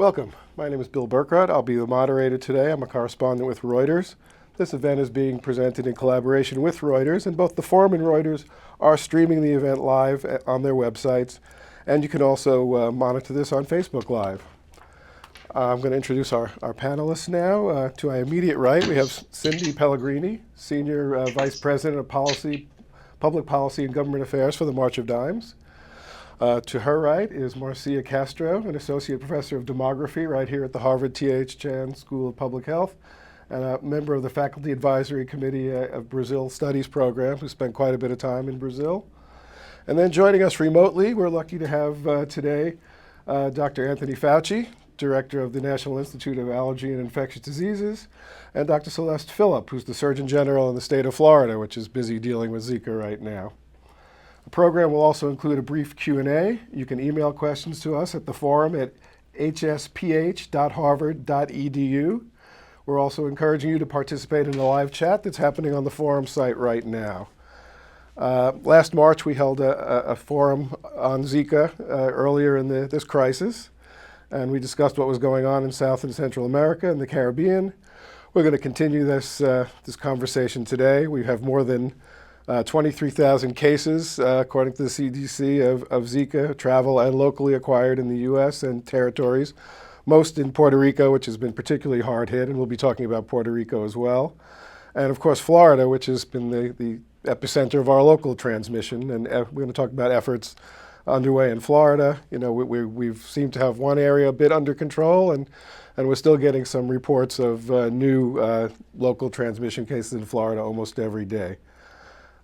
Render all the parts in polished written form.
Welcome. My name is Bill Burkrut. I'll be the moderator today. I'm a correspondent with Reuters. This event is being presented in collaboration with Reuters, and both the Forum and Reuters are streaming the event live on their websites, and you can also monitor this on Facebook Live. I'm going to introduce our panelists now. To my immediate right, we have Cindy Pellegrini, Senior Vice President of Public Policy and Government Affairs for the March of Dimes. To her right is Marcia Castro, an Associate Professor of Demography right here at the Harvard T.H. Chan School of Public Health, and a member of the Faculty Advisory Committee of Brazil Studies Program, who spent quite a bit of time in Brazil. And then joining us remotely, we're lucky to have today Dr. Anthony Fauci, Director of the National Institute of Allergy and Infectious Diseases, and Dr. Celeste Phillip, who's the Surgeon General in the state of Florida, which is busy dealing with Zika right now. The program will also include a brief Q&A. You can email questions to us at the forum at hsph.harvard.edu. We're also encouraging you to participate in the live chat that's happening on the forum site right now. Last March, we held a forum on Zika earlier in this crisis, and we discussed what was going on in South and Central America and the Caribbean. We're going to continue this conversation today. We have more than 23,000 cases, according to the CDC, of Zika, travel and locally acquired in the U.S. and territories, most in Puerto Rico, which has been particularly hard hit, and we'll be talking about Puerto Rico as well. And of course, Florida, which has been the epicenter of our local transmission, and we're going to talk about efforts underway in Florida. You know, we've seemed to have one area a bit under control, and we're still getting some reports of new local transmission cases in Florida almost every day.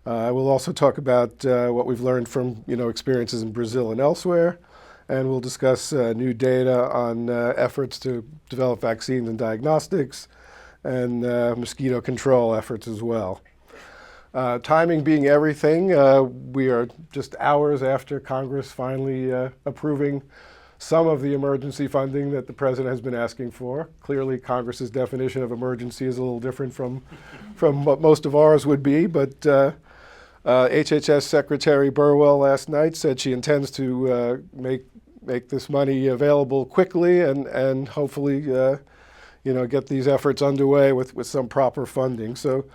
We'll also talk about what we've learned from experiences in Brazil and elsewhere, and we'll discuss new data on efforts to develop vaccines and diagnostics, and mosquito control efforts as well. Timing being everything, we are just hours after Congress finally approving some of the emergency funding that the president has been asking for. Clearly, Congress's definition of emergency is a little different from what most of ours would be, but HHS Secretary Burwell last night said she intends to make this money available quickly and hopefully get these efforts underway with some proper funding. So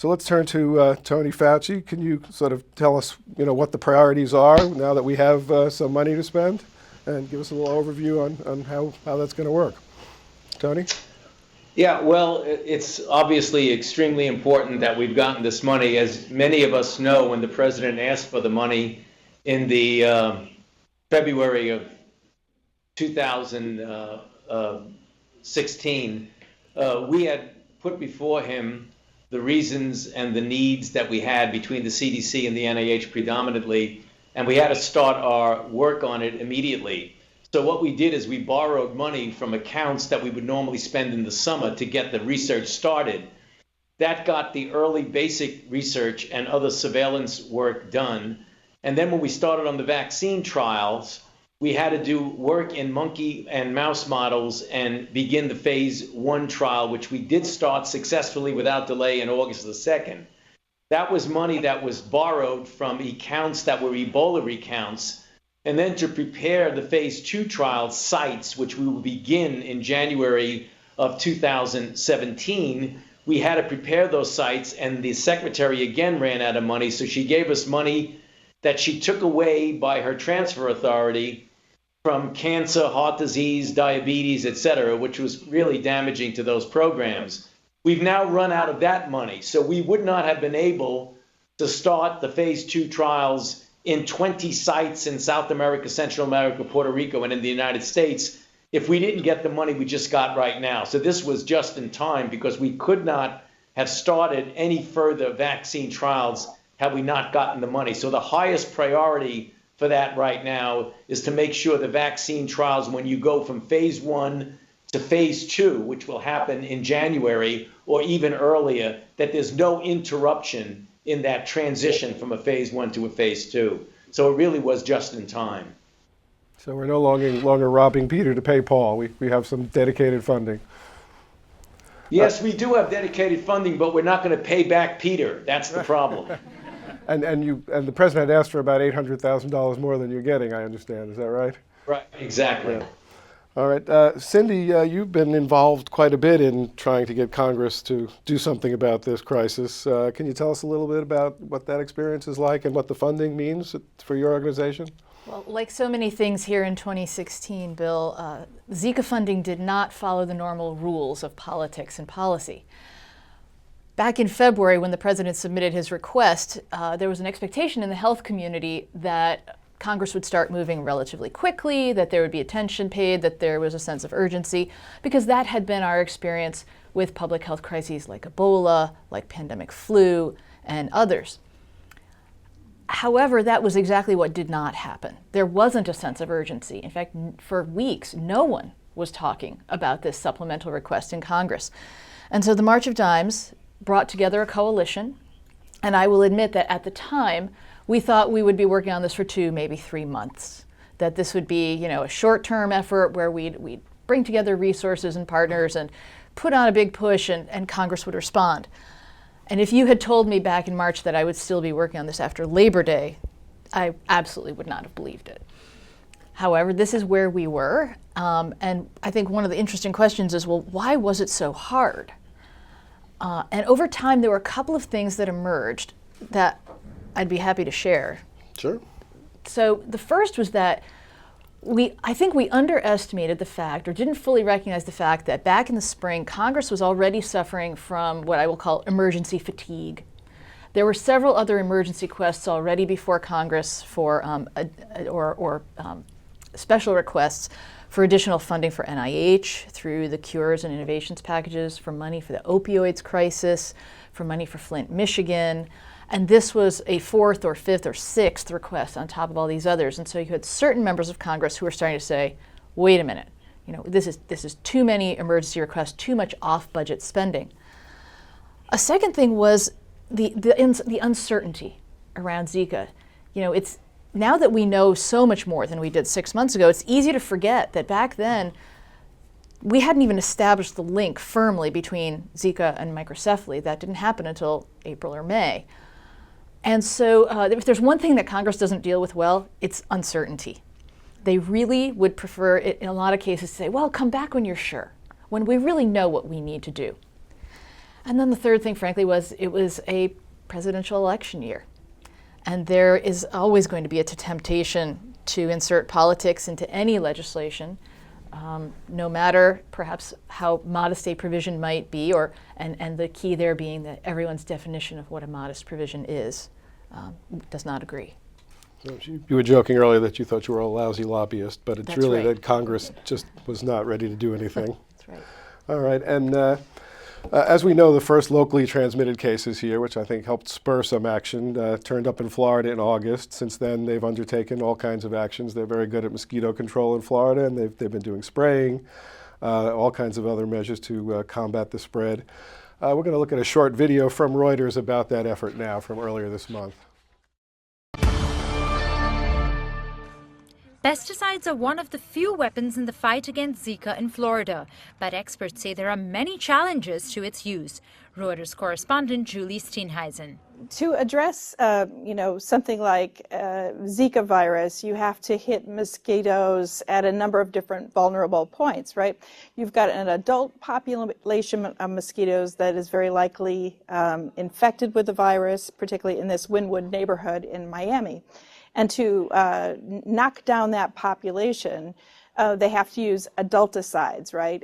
let's turn to Tony Fauci. Can you sort of tell us what the priorities are now that we have some money to spend, and give us a little overview on how that's going to work? Tony? Yeah, well, it's obviously extremely important that we've gotten this money. As many of us know, when the president asked for the money in the February of 2016, we had put before him the reasons and the needs that we had between the CDC and the NIH predominantly, and we had to start our work on it immediately. So what we did is we borrowed money from accounts that we would normally spend in the summer to get the research started. That got the early basic research and other surveillance work done. And then when we started on the vaccine trials, we had to do work in monkey and mouse models and begin the phase 1 trial, which we did start successfully without delay in August the 2nd. That was money that was borrowed from accounts that were Ebola accounts. And then to prepare the phase 2 trial sites, which we will begin in January of 2017, we had to prepare those sites, and the secretary again ran out of money, so she gave us money that she took away by her transfer authority from cancer, heart disease, diabetes, etc., which was really damaging to those programs. We've now run out of that money, so we would not have been able to start the phase 2 trials in 20 sites in South America, Central America, Puerto Rico, and in the United States if we didn't get the money we just got right now. So this was just in time, because we could not have started any further vaccine trials had we not gotten the money. So the highest priority for that right now is to make sure the vaccine trials, when you go from phase 1 to phase 2, which will happen in January or even earlier, that there's no interruption in that transition from a phase 1 to a phase 2. So it really was just in time. So we're no longer robbing Peter to pay Paul. We have some dedicated funding. Yes, we do have dedicated funding, but we're not going to pay back Peter. That's the problem. And the president asked for about $800,000 more than you're getting, I understand. Is that right? Right, exactly. All right. Cindy, you've been involved quite a bit in trying to get Congress to do something about this crisis. Can you tell us a little bit about what that experience is like and what the funding means for your organization? Well, like so many things here in 2016, Bill, Zika funding did not follow the normal rules of politics and policy. Back in February, when the president submitted his request, there was an expectation in the health community that Congress would start moving relatively quickly, that there would be attention paid, that there was a sense of urgency, because that had been our experience with public health crises like Ebola, like pandemic flu, and others. However, that was exactly what did not happen. There wasn't a sense of urgency. In fact, for weeks, no one was talking about this supplemental request in Congress. And so the March of Dimes brought together a coalition, and I will admit that at the time, we thought we would be working on this for 2, maybe 3 months, that this would be, a short-term effort where we'd bring together resources and partners and put on a big push and Congress would respond. And if you had told me back in March that I would still be working on this after Labor Day, I absolutely would not have believed it. However, this is where we were. And I think one of the interesting questions is, well, why was it so hard? And over time, there were a couple of things that emerged that I'd be happy to share. Sure. So the first was that I think we underestimated the fact, or didn't fully recognize the fact, that back in the spring, Congress was already suffering from what I will call emergency fatigue. There were several other emergency requests already before Congress for special requests for additional funding for NIH through the Cures and Innovations packages, for money for the opioids crisis, for money for Flint, Michigan. And this was a 4th or 5th or 6th request on top of all these others. And so you had certain members of Congress who were starting to say, wait a minute, this is too many emergency requests, too much off-budget spending. A second thing was the uncertainty around Zika. It's now that we know so much more than we did 6 months ago, it's easy to forget that back then we hadn't even established the link firmly between Zika and microcephaly. That didn't happen until April or May. And so if there's one thing that Congress doesn't deal with well, it's uncertainty. They really would prefer, in a lot of cases, to say, well, come back when you're sure, when we really know what we need to do. And then the third thing, frankly, was it was a presidential election year. And there is always going to be a temptation to insert politics into any legislation, no matter perhaps how modest a provision might be, and the key there being that everyone's definition of what a modest provision is does not agree. So you were joking earlier that you thought you were a lousy lobbyist, but it's That's really right. that Congress just was not ready to do anything. That's right. All right, and as we know, the first locally transmitted cases here, which I think helped spur some action, turned up in Florida in August. Since then, they've undertaken all kinds of actions. They're very good at mosquito control in Florida, and they've been doing spraying, all kinds of other measures to combat the spread. We're going to look at a short video from Reuters about that effort now from earlier this month. Pesticides are one of the few weapons in the fight against Zika in Florida, but experts say there are many challenges to its use. Reuters correspondent Julie Steenhuisen. To address, something like Zika virus, you have to hit mosquitoes at a number of different vulnerable points, right? You've got an adult population of mosquitoes that is very likely infected with the virus, particularly in this Wynwood neighborhood in Miami. And to knock down that population, they have to use adulticides, right?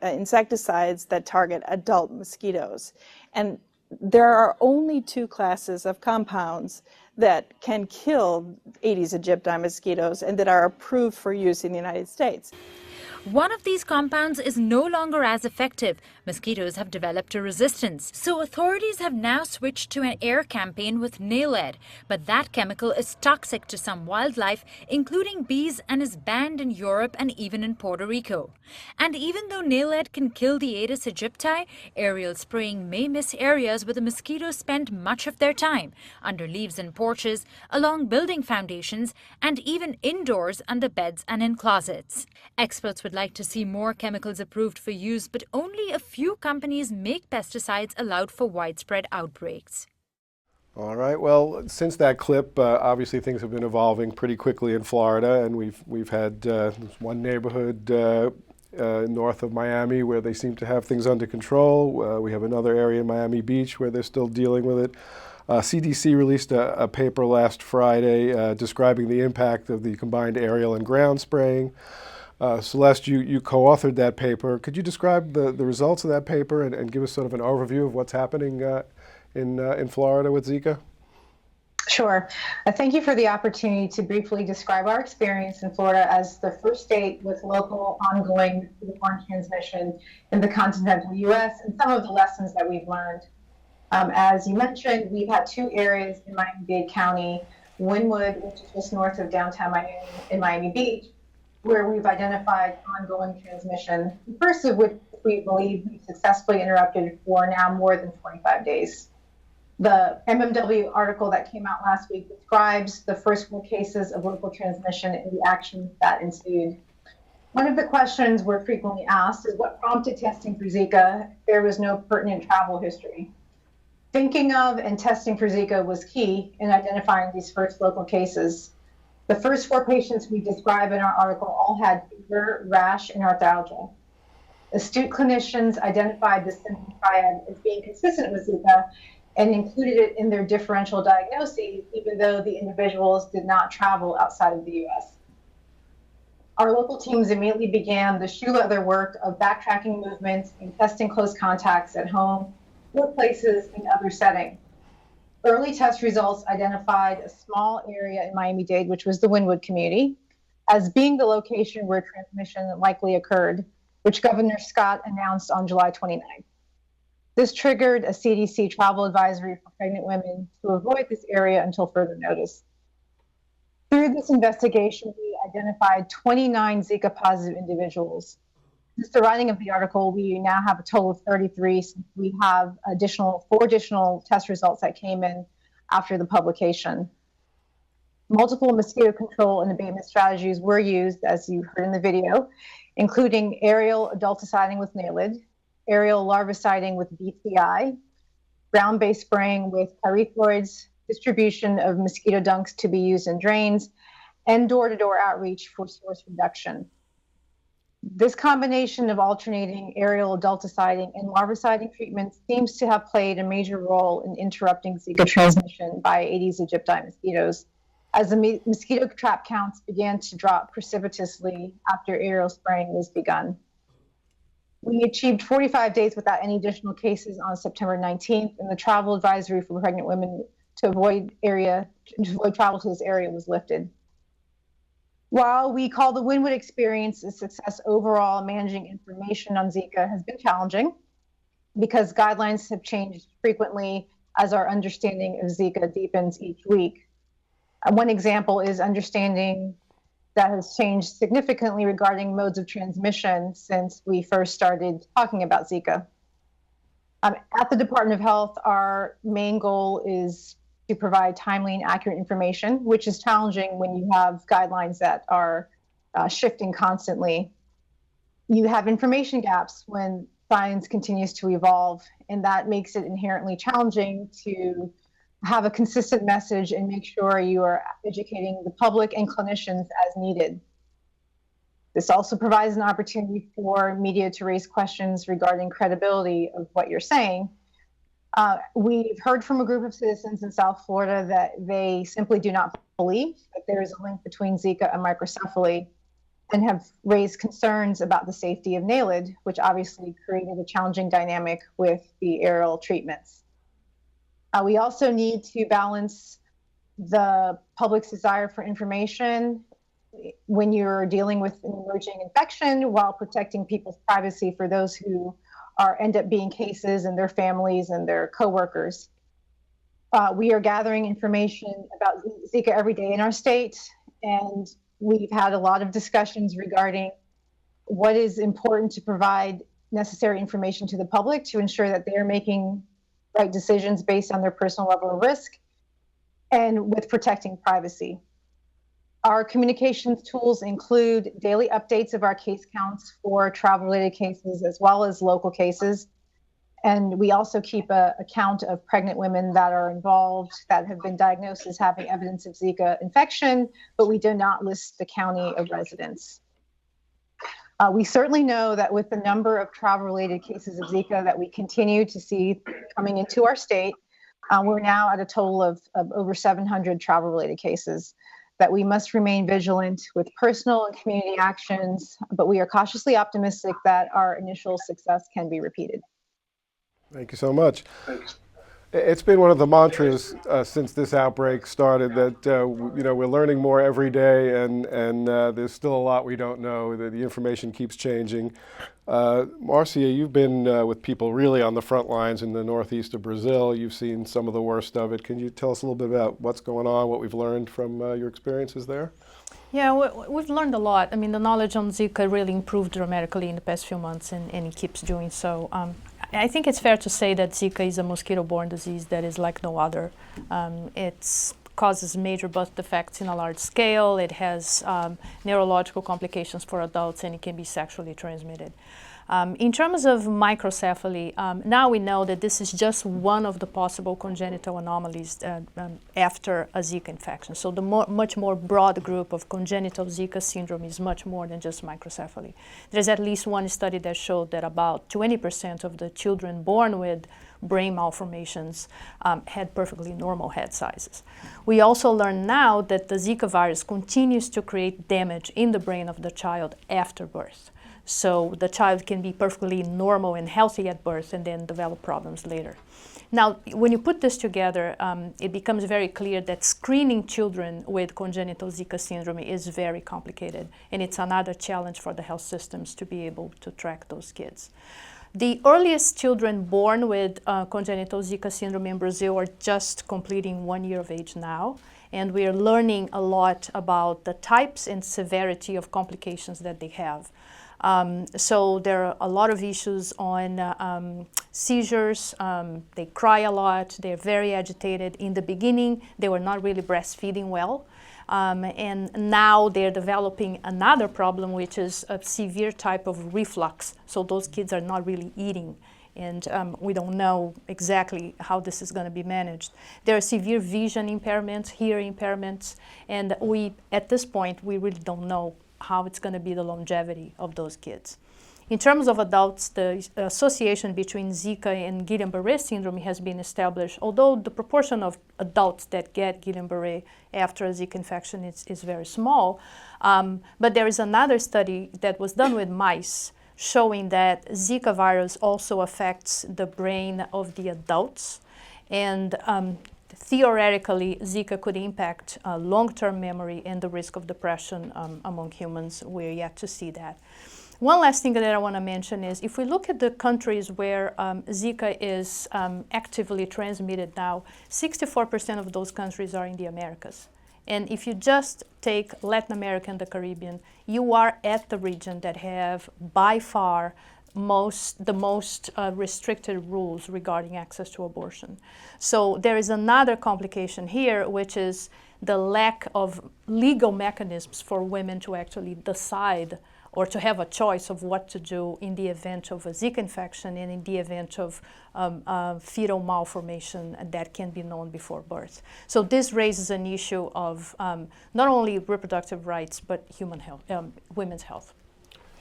Insecticides that target adult mosquitoes. And there are only 2 classes of compounds that can kill Aedes aegypti mosquitoes and that are approved for use in the United States. One of these compounds is no longer as effective. Mosquitoes have developed a resistance. So authorities have now switched to an air campaign with nail lead. But that chemical is toxic to some wildlife, including bees, and is banned in Europe and even in Puerto Rico. And even though nail lead can kill the Aedes aegypti, aerial spraying may miss areas where the mosquitoes spend much of their time, under leaves and porches, along building foundations, and even indoors under beds and in closets. Experts would like to see more chemicals approved for use, but only a few companies make pesticides allowed for widespread outbreaks. All right. Well, since that clip, obviously things have been evolving pretty quickly in Florida, and we've had one neighborhood north of Miami where they seem to have things under control. We have another area in Miami Beach where they're still dealing with it. CDC released a paper last Friday describing the impact of the combined aerial and ground spraying. Celeste, you co-authored that paper. Could you describe the results of that paper and give us sort of an overview of what's happening in Florida with Zika? Sure. Thank you for the opportunity to briefly describe our experience in Florida as the first state with local ongoing foreign transmission in the continental U.S. and some of the lessons that we've learned. As you mentioned, we've had two areas in Miami-Dade County, Wynwood, which is just north of downtown Miami, and Miami Beach, where we've identified ongoing transmission, the first of which we believe we've successfully interrupted for now more than 25 days. The MMW article that came out last week describes the first 4 cases of local transmission and the actions that ensued. One of the questions we're frequently asked is what prompted testing for Zika if there was no pertinent travel history. Thinking of and testing for Zika was key in identifying these first local cases. The first 4 patients we describe in our article all had fever, rash, and arthralgia. Astute clinicians identified the symptom triad as being consistent with Zika and included it in their differential diagnoses, even though the individuals did not travel outside of the U.S. Our local teams immediately began the shoe leather work of backtracking movements and testing close contacts at home, workplaces, and other settings. Early test results identified a small area in Miami-Dade, which was the Wynwood community, as being the location where transmission likely occurred, which Governor Scott announced on July 29th. This triggered a CDC travel advisory for pregnant women to avoid this area until further notice. Through this investigation, we identified 29 Zika positive individuals. Since the writing of the article, we now have a total of 33. Since we have 4 additional test results that came in after the publication. Multiple mosquito control and abatement strategies were used, as you heard in the video, including aerial adulticiding with NALID, aerial larviciding with BCI, ground-based spraying with pyrethroids, distribution of mosquito dunks to be used in drains, and door-to-door outreach for source reduction. This combination of alternating aerial adulticiding and larviciding treatments seems to have played a major role in interrupting Zika transmission by Aedes aegypti mosquitoes, as the mosquito trap counts began to drop precipitously after aerial spraying was begun. We achieved 45 days without any additional cases on September 19th, and the travel advisory for pregnant women to avoid travel to this area was lifted. While we call the Wynwood experience a success overall, managing information on Zika has been challenging because guidelines have changed frequently as our understanding of Zika deepens each week. One example is understanding that has changed significantly regarding modes of transmission since we first started talking about Zika. At the Department of Health, our main goal is to provide timely and accurate information, which is challenging when you have guidelines that are shifting constantly. You have information gaps when science continues to evolve, and that makes it inherently challenging to have a consistent message and make sure you are educating the public and clinicians as needed. This also provides an opportunity for media to raise questions regarding credibility of what you're saying. We've heard from a group of citizens in South Florida that they simply do not believe that there is a link between Zika and microcephaly and have raised concerns about the safety of NALID, which obviously created a challenging dynamic with the aerial treatments. We also need to balance the public's desire for information when you're dealing with an emerging infection while protecting people's privacy for those who end up being cases and their families and their coworkers. We are gathering information about Zika every day in our state, and we've had a lot of discussions regarding what is important to provide necessary information to the public to ensure that they are making right decisions based on their personal level of risk and with protecting privacy. Our communications tools include daily updates of our case counts for travel-related cases as well as local cases. And we also keep a count of pregnant women that are involved, that have been diagnosed as having evidence of Zika infection, but we do not list the county of residence. We certainly know that with the number of travel-related cases of Zika that we continue to see coming into our state, we're now at a total of over 700 travel-related cases, that we must remain vigilant with personal and community actions, but we are cautiously optimistic that our initial success can be repeated. Thank you so much. Thanks. It's been one of the mantras since this outbreak started that we're learning more every day, and there's still a lot we don't know. The information keeps changing. Marcia, you've been with people really on the front lines in the northeast of Brazil. You've seen some of the worst of it. Can you tell us a little bit about what's going on, what we've learned from your experiences there? Yeah, we've learned a lot. I mean, the knowledge on Zika really improved dramatically in the past few months, and it keeps doing so. I think it's fair to say that Zika is a mosquito-borne disease that is like no other. It causes major birth defects in a large scale. It has neurological complications for adults, and it can be sexually transmitted. In terms of microcephaly, now we know that this is just one of the possible congenital anomalies after a Zika infection. So the much more broad group of congenital Zika syndrome is much more than just microcephaly. There's at least one study that showed that about 20% of the children born with brain malformations had perfectly normal head sizes. We also learn now that the Zika virus continues to create damage in the brain of the child after birth. So the child can be perfectly normal and healthy at birth and then develop problems later. Now, when you put this together, it becomes very clear that screening children with congenital Zika syndrome is very complicated, and it's another challenge for the health systems to be able to track those kids. The earliest children born with congenital Zika syndrome in Brazil are just completing 1 year of age now, and we are learning a lot about the types and severity of complications that they have. So there are a lot of issues on seizures. They cry a lot. They're very agitated. In the beginning, they were not really breastfeeding well. And now they're developing another problem, which is a severe type of reflux. So those kids are not really eating. And we don't know exactly how this is going to be managed. There are severe vision impairments, hearing impairments. And at this point, we really don't know how it's going to be the longevity of those kids. In terms of adults, the association between Zika and Guillain-Barré syndrome has been established, although the proportion of adults that get Guillain-Barré after a Zika infection is very small. But there is another study that was done with mice showing that Zika virus also affects the brain of the adults. And theoretically, Zika could impact long-term memory and the risk of depression among humans. We're yet to see that. One last thing that I want to mention is if we look at the countries where Zika is actively transmitted now, 64% of those countries are in the Americas. And if you just take Latin America and the Caribbean, you are at the region that have by far the most restricted rules regarding access to abortion. So there is another complication here, which is the lack of legal mechanisms for women to actually decide or to have a choice of what to do in the event of a Zika infection and in the event of fetal malformation that can be known before birth. So this raises an issue of not only reproductive rights, but human health, women's health.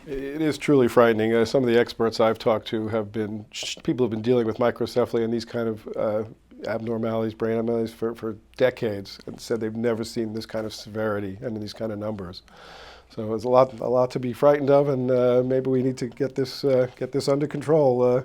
It is truly frightening. Some of the experts I've talked to have been people who've been dealing with microcephaly and these kind of abnormalities, brain abnormalities for decades, and said they've never seen this kind of severity and these kind of numbers. So it's a lot to be frightened of, and maybe we need to get this under control.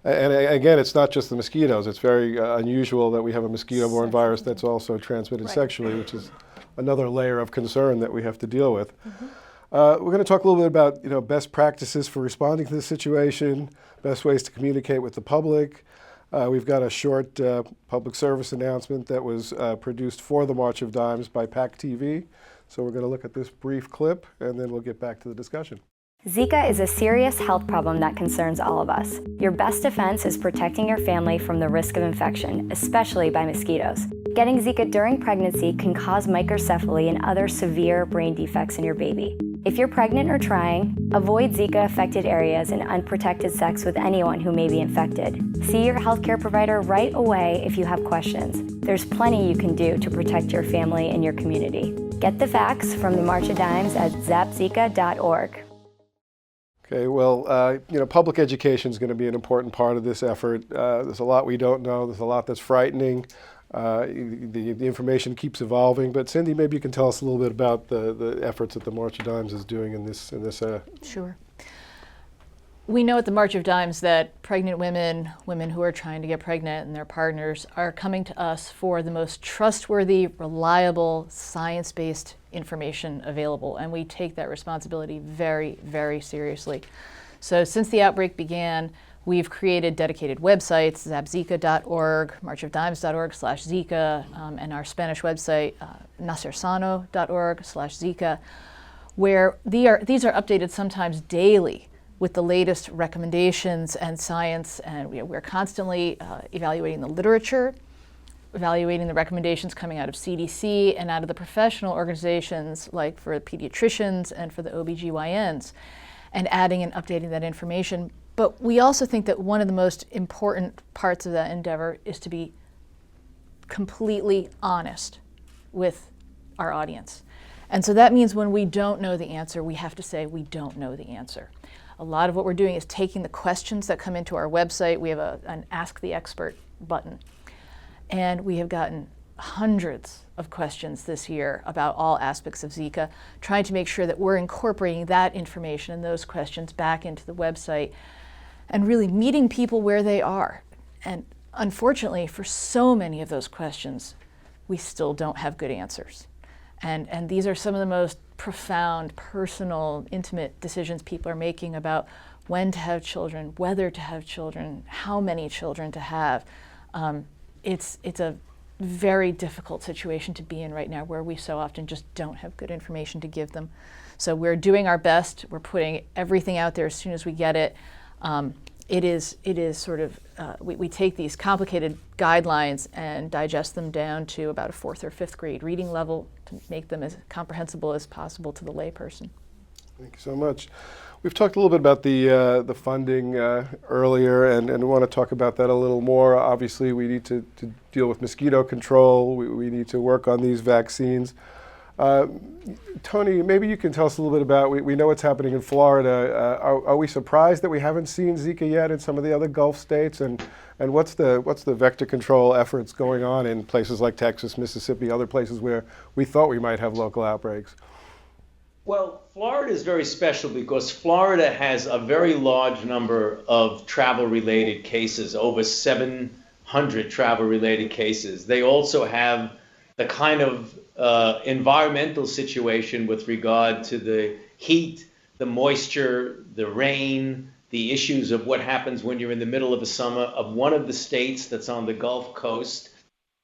And again, it's not just the mosquitoes. It's very unusual that we have a mosquito-borne virus that's also transmitted sexually, which is another layer of concern that we have to deal with. Mm-hmm. We're going to talk a little bit about best practices for responding to this situation, best ways to communicate with the public. We've got a short public service announcement that was produced for the March of Dimes by PAC TV. So we're going to look at this brief clip, and then we'll get back to the discussion. Zika is a serious health problem that concerns all of us. Your best defense is protecting your family from the risk of infection, especially by mosquitoes. Getting Zika during pregnancy can cause microcephaly and other severe brain defects in your baby. If you're pregnant or trying, avoid Zika-affected areas and unprotected sex with anyone who may be infected. See your healthcare provider right away if you have questions. There's plenty you can do to protect your family and your community. Get the facts from the March of Dimes at zapzika.org. Okay, well, public education is going to be an important part of this effort. There's a lot we don't know. There's a lot that's frightening. The information keeps evolving. But Cindy, maybe you can tell us a little bit about the efforts that the March of Dimes is doing in this. Sure. We know at the March of Dimes that pregnant women who are trying to get pregnant, and their partners are coming to us for the most trustworthy, reliable, science-based information available, and we take that responsibility very, very seriously. So since the outbreak began, we've created dedicated websites, zapzika.org, marchofdimes.org/Zika, and our Spanish website, nacersano.org/Zika, where these are updated sometimes daily with the latest recommendations and science, and we're constantly evaluating the literature, evaluating the recommendations coming out of CDC and out of the professional organizations like for pediatricians and for the OBGYNs, and adding and updating that information. But we also think that one of the most important parts of that endeavor is to be completely honest with our audience. And so that means when we don't know the answer, we have to say we don't know the answer. A lot of what we're doing is taking the questions that come into our website. We have an Ask the Expert button. And we have gotten hundreds of questions this year about all aspects of Zika, trying to make sure that we're incorporating that information and those questions back into the website and really meeting people where they are. And unfortunately, for so many of those questions, we still don't have good answers. And these are some of the most profound, personal, intimate decisions people are making about when to have children, whether to have children, how many children to have. It's a very difficult situation to be in right now, where we so often just don't have good information to give them. So we're doing our best. We're putting everything out there as soon as we get it. It is sort of, we take these complicated guidelines and digest them down to about a 4th or 5th grade reading level to make them as comprehensible as possible to the layperson. Thank you so much. We've talked a little bit about the funding earlier, and we want to talk about that a little more. Obviously, we need to deal with mosquito control. We need to work on these vaccines. Tony, maybe you can tell us a little bit about, we know what's happening in Florida. Are we surprised that we haven't seen Zika yet in some of the other Gulf states? And what's the vector control efforts going on in places like Texas, Mississippi, other places where we thought we might have local outbreaks? Well, Florida is very special because Florida has a very large number of travel-related cases, over 700 travel-related cases. They also have the kind of environmental situation with regard to the heat, the moisture, the rain, the issues of what happens when you're in the middle of a summer of one of the states that's on the Gulf Coast.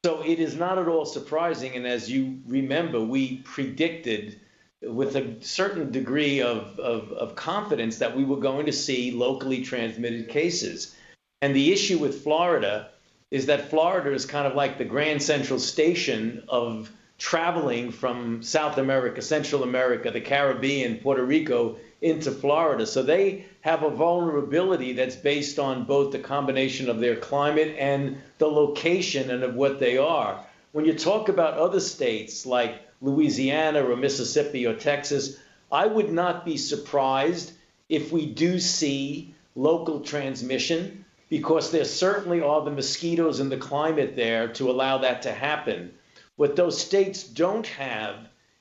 So it is not at all surprising. And as you remember, we predicted with a certain degree of confidence that we were going to see locally transmitted cases. And the issue with Florida is that Florida is kind of like the Grand Central Station of traveling from South America, Central America, the Caribbean, Puerto Rico into Florida. So they have a vulnerability that's based on both the combination of their climate and the location and of what they are. When you talk about other states like Louisiana or Mississippi or Texas, I would not be surprised if we do see local transmission, because there certainly are the mosquitoes and the climate there to allow that to happen. What those states don't have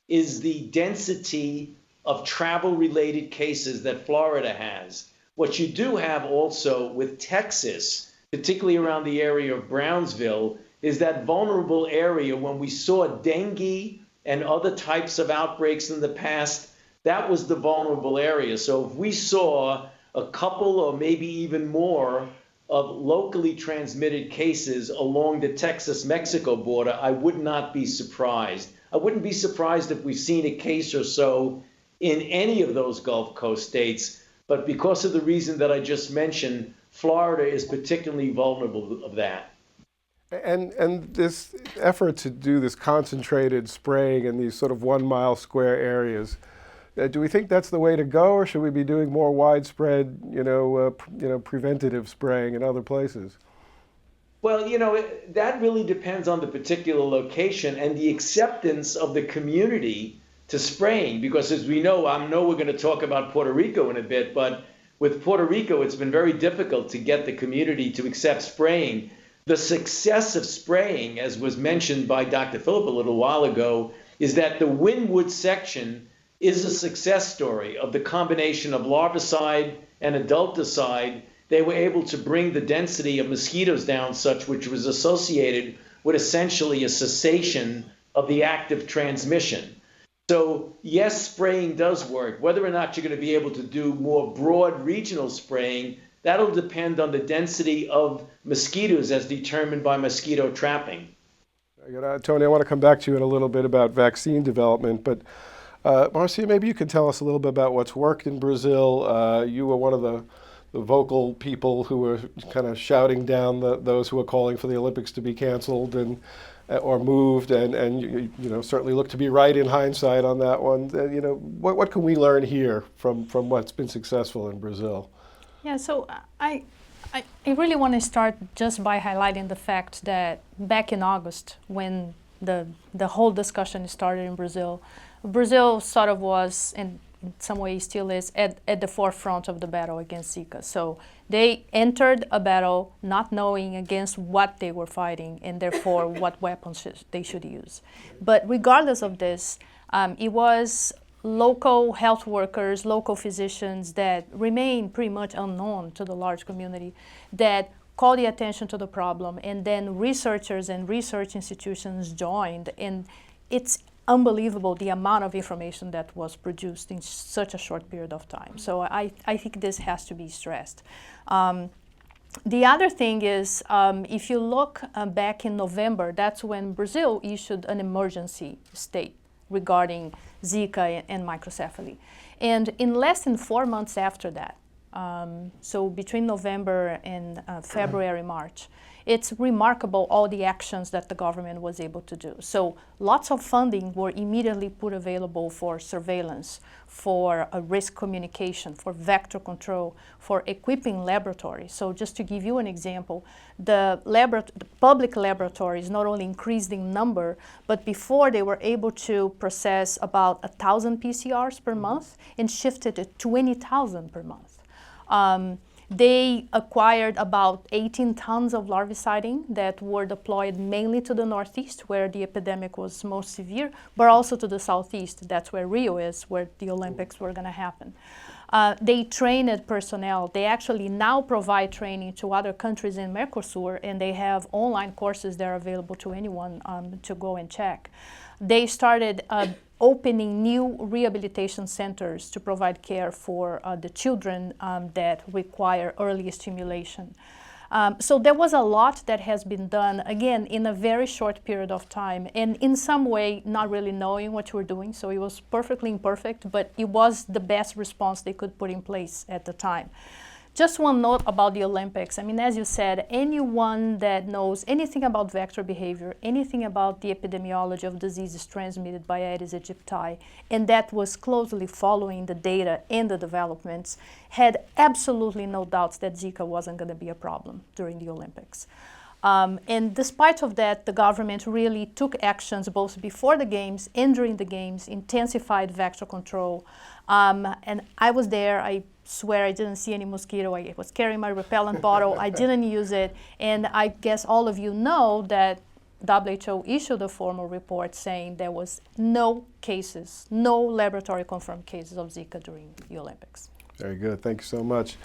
is the density of travel-related cases that Florida has. What you do have also with Texas, particularly around the area of Brownsville, is that vulnerable area. When we saw dengue and other types of outbreaks in the past, that was the vulnerable area. So if we saw a couple or maybe even more of locally transmitted cases along the Texas-Mexico border, I would not be surprised. I wouldn't be surprised if we've seen a case or so in any of those Gulf Coast states, but because of the reason that I just mentioned, Florida is particularly vulnerable of that. And this effort to do this concentrated spraying in these sort of 1 mile square areas, Do we think that's the way to go, or should we be doing more widespread, preventative spraying in other places? Well, that really depends on the particular location and the acceptance of the community to spraying, because as we know, I know we're going to talk about Puerto Rico in a bit, but with Puerto Rico, it's been very difficult to get the community to accept spraying. The success of spraying, as was mentioned by Dr. Phillip a little while ago, is that the Wynwood section is a success story of the combination of larvicide and adulticide. They were able to bring the density of mosquitoes down such, which was associated with essentially a cessation of the active transmission. So yes, spraying does work. Whether or not you're going to be able to do more broad regional spraying, that'll depend on the density of mosquitoes as determined by mosquito trapping. Tony, I want to come back to you in a little bit about vaccine development, but Marcia, maybe you can tell us a little bit about what's worked in Brazil. You were one of the vocal people who were kind of shouting down those who were calling for the Olympics to be canceled or moved, and you certainly look to be right in hindsight on that one. What can we learn here from what's been successful in Brazil? Yeah, so I really want to start just by highlighting the fact that back in August, when the whole discussion started in Brazil, Brazil sort of was, and in some ways still is, at the forefront of the battle against Zika. So they entered a battle not knowing against what they were fighting and therefore what weapons they should use. But regardless of this, it was local health workers, local physicians that remain pretty much unknown to the large community that called the attention to the problem, and then researchers and research institutions joined, and it's unbelievable the amount of information that was produced in such a short period of time. So I think this has to be stressed. The other thing is, if you look back in November, that's when Brazil issued an emergency state regarding Zika and microcephaly. And in less than 4 months after that, so between November and February, March, it's remarkable all the actions that the government was able to do. So lots of funding were immediately put available for surveillance, for risk communication, for vector control, for equipping laboratories. So just to give you an example, the public laboratories not only increased in number, but before they were able to process about 1,000 PCRs per month and shifted to 20,000 per month. They acquired about 18 tons of larviciding that were deployed mainly to the northeast, where the epidemic was most severe, but also to the southeast. That's where Rio is, where the Olympics were going to happen. They trained personnel. They actually now provide training to other countries in Mercosur, and they have online courses that are available to anyone to go and check. They started opening new rehabilitation centers to provide care for the children that require early stimulation. So there was a lot that has been done, again, in a very short period of time, and in some way not really knowing what you were doing. So it was perfectly imperfect, but it was the best response they could put in place at the time. Just one note about the Olympics. I mean, as you said, anyone that knows anything about vector behavior, anything about the epidemiology of diseases transmitted by Aedes aegypti, and that was closely following the data and the developments, had absolutely no doubts that Zika wasn't going to be a problem during the Olympics. And despite of that, the government really took actions both before the games and during the games, intensified vector control. And I was there. I swear I didn't see any mosquito. I was carrying my repellent bottle. I didn't use it. And I guess all of you know that WHO issued a formal report saying there was no cases, no laboratory confirmed cases of Zika during the Olympics. Very good. Thank you so much.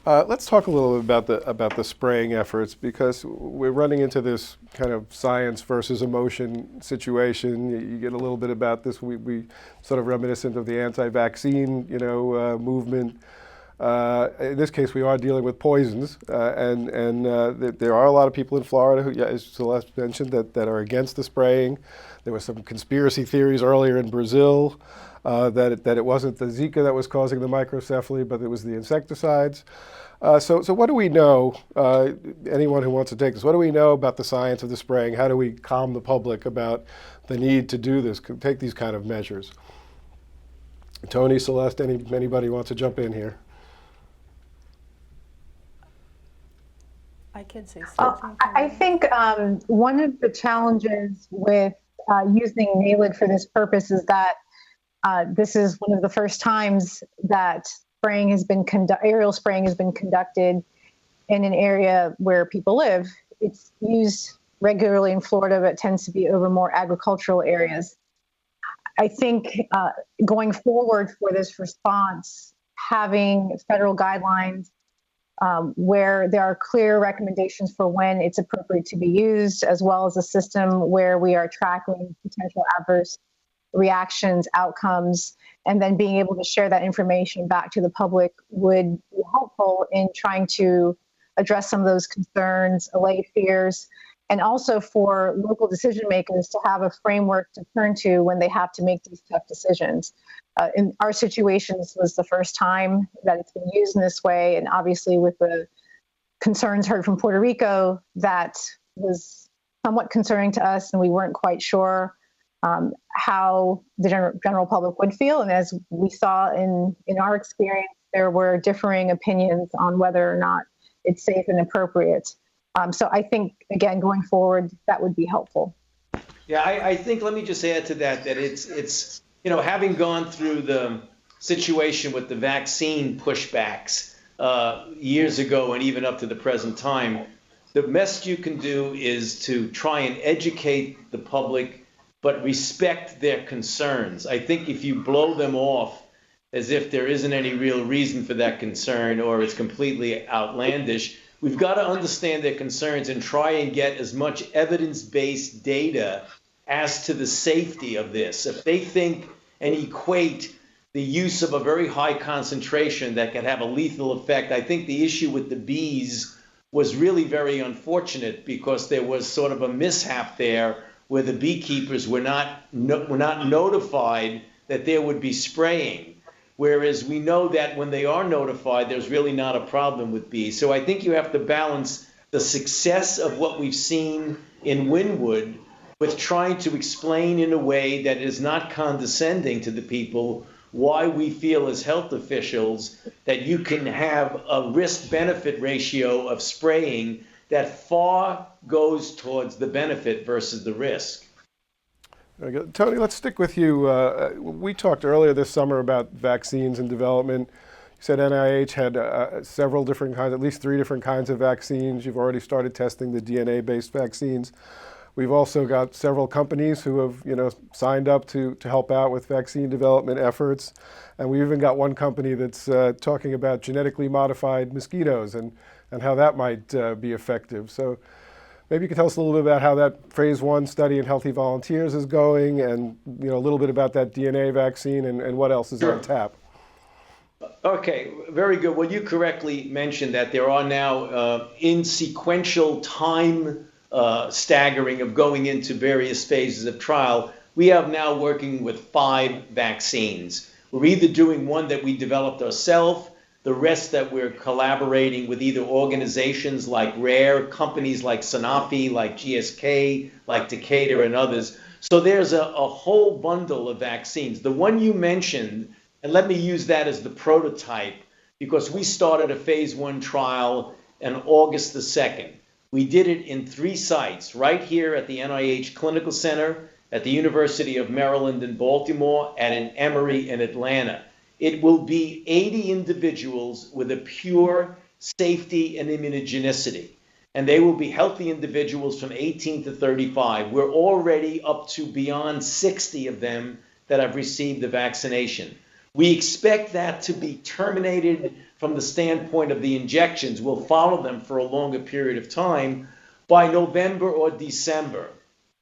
Let's talk a little bit about the spraying efforts, because we're running into this kind of science versus emotion situation. You get a little bit about this. We sort of reminiscent of the anti-vaccine, movement. In this case, we are dealing with poisons, and there are a lot of people in Florida who, as Celeste mentioned, that are against the spraying. There were some conspiracy theories earlier in Brazil that it wasn't the Zika that was causing the microcephaly, but it was the insecticides. So what do we know? Anyone who wants to take this, what do we know about the science of the spraying? How do we calm the public about the need to do this, take these kind of measures? Tony, Celeste, anybody wants to jump in here? I can say Uh, something. I think one of the challenges with using NALED for this purpose is that this is one of the first times that aerial spraying has been conducted in an area where people live. It's used regularly in Florida, but tends to be over more agricultural areas. I think going forward for this response, having federal guidelines where there are clear recommendations for when it's appropriate to be used, as well as a system where we are tracking potential adverse reactions, outcomes, and then being able to share that information back to the public would be helpful in trying to address some of those concerns, allay fears, and also for local decision makers to have a framework to turn to when they have to make these tough decisions. In our situation, this was the first time that it's been used in this way, and obviously with the concerns heard from Puerto Rico, that was somewhat concerning to us, and we weren't quite sure how the general public would feel. And as we saw in our experience, there were differing opinions on whether or not it's safe and appropriate. So I think, again, going forward, that would be helpful. Yeah, I think, let me just add to that it's having gone through the situation with the vaccine pushbacks years ago and even up to the present time, the best you can do is to try and educate the public, but respect their concerns. I think if you blow them off as if there isn't any real reason for that concern or it's completely outlandish, we've got to understand their concerns and try and get as much evidence-based data as to the safety of this. If they think and equate the use of a very high concentration that can have a lethal effect, I think the issue with the bees was really very unfortunate because there was sort of a mishap there where the beekeepers were not notified that there would be spraying. Whereas we know that when they are notified, there's really not a problem with bees. So I think you have to balance the success of what we've seen in Wynwood with trying to explain in a way that is not condescending to the people why we feel as health officials that you can have a risk-benefit ratio of spraying that far goes towards the benefit versus the risk. Tony, let's stick with you. We talked earlier this summer about vaccines and development. You said NIH had several different kinds, at least 3 different kinds of vaccines. You've already started testing the DNA-based vaccines. We've also got several companies who have, signed up to help out with vaccine development efforts. And we even got one company that's talking about genetically modified mosquitoes and how that might be effective. So maybe you could tell us a little bit about how that phase 1 study in healthy volunteers is going and a little bit about that DNA vaccine and what else is on tap. Okay, very good. Well, you correctly mentioned that there are now in sequential time staggering of going into various phases of trial. We have now working with 5 vaccines. We're either doing one that we developed ourselves, the rest that we're collaborating with either organizations like RARE, companies like Sanofi, like GSK, like Takeda and others. So there's a whole bundle of vaccines. The one you mentioned, and let me use that as the prototype, because we started a phase 1 trial on August the 2nd. We did it in 3 sites, right here at the NIH Clinical Center, at the University of Maryland in Baltimore, and in Emory in Atlanta. It will be 80 individuals with a pure safety and immunogenicity. And they will be healthy individuals from 18 to 35. We're already up to beyond 60 of them that have received the vaccination. We expect that to be terminated from the standpoint of the injections. We'll follow them for a longer period of time by November or December.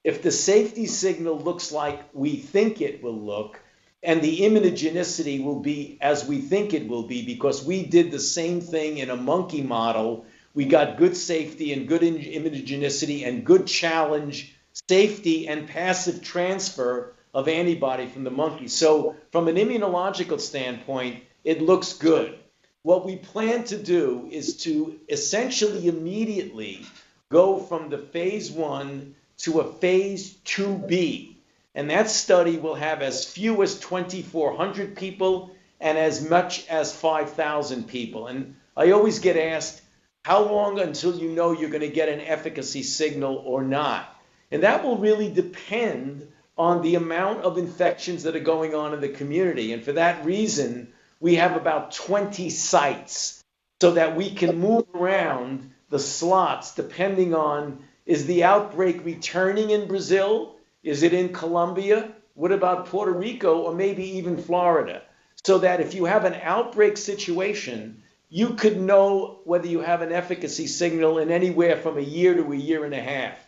If the safety signal looks like we think it will look, and the immunogenicity will be as we think it will be, because we did the same thing in a monkey model. We got good safety and good immunogenicity and good challenge safety and passive transfer of antibody from the monkey. So from an immunological standpoint, it looks good. What we plan to do is to essentially immediately go from the phase 1 to a phase 2B. And that study will have as few as 2,400 people and as much as 5,000 people. And I always get asked, how long until you know you're going to get an efficacy signal or not? And that will really depend on the amount of infections that are going on in the community. And for that reason, we have about 20 sites so that we can move around the slots depending on, is the outbreak returning in Brazil? Is it in Colombia? What about Puerto Rico or maybe even Florida? So that if you have an outbreak situation, you could know whether you have an efficacy signal in anywhere from a year to a year and a half.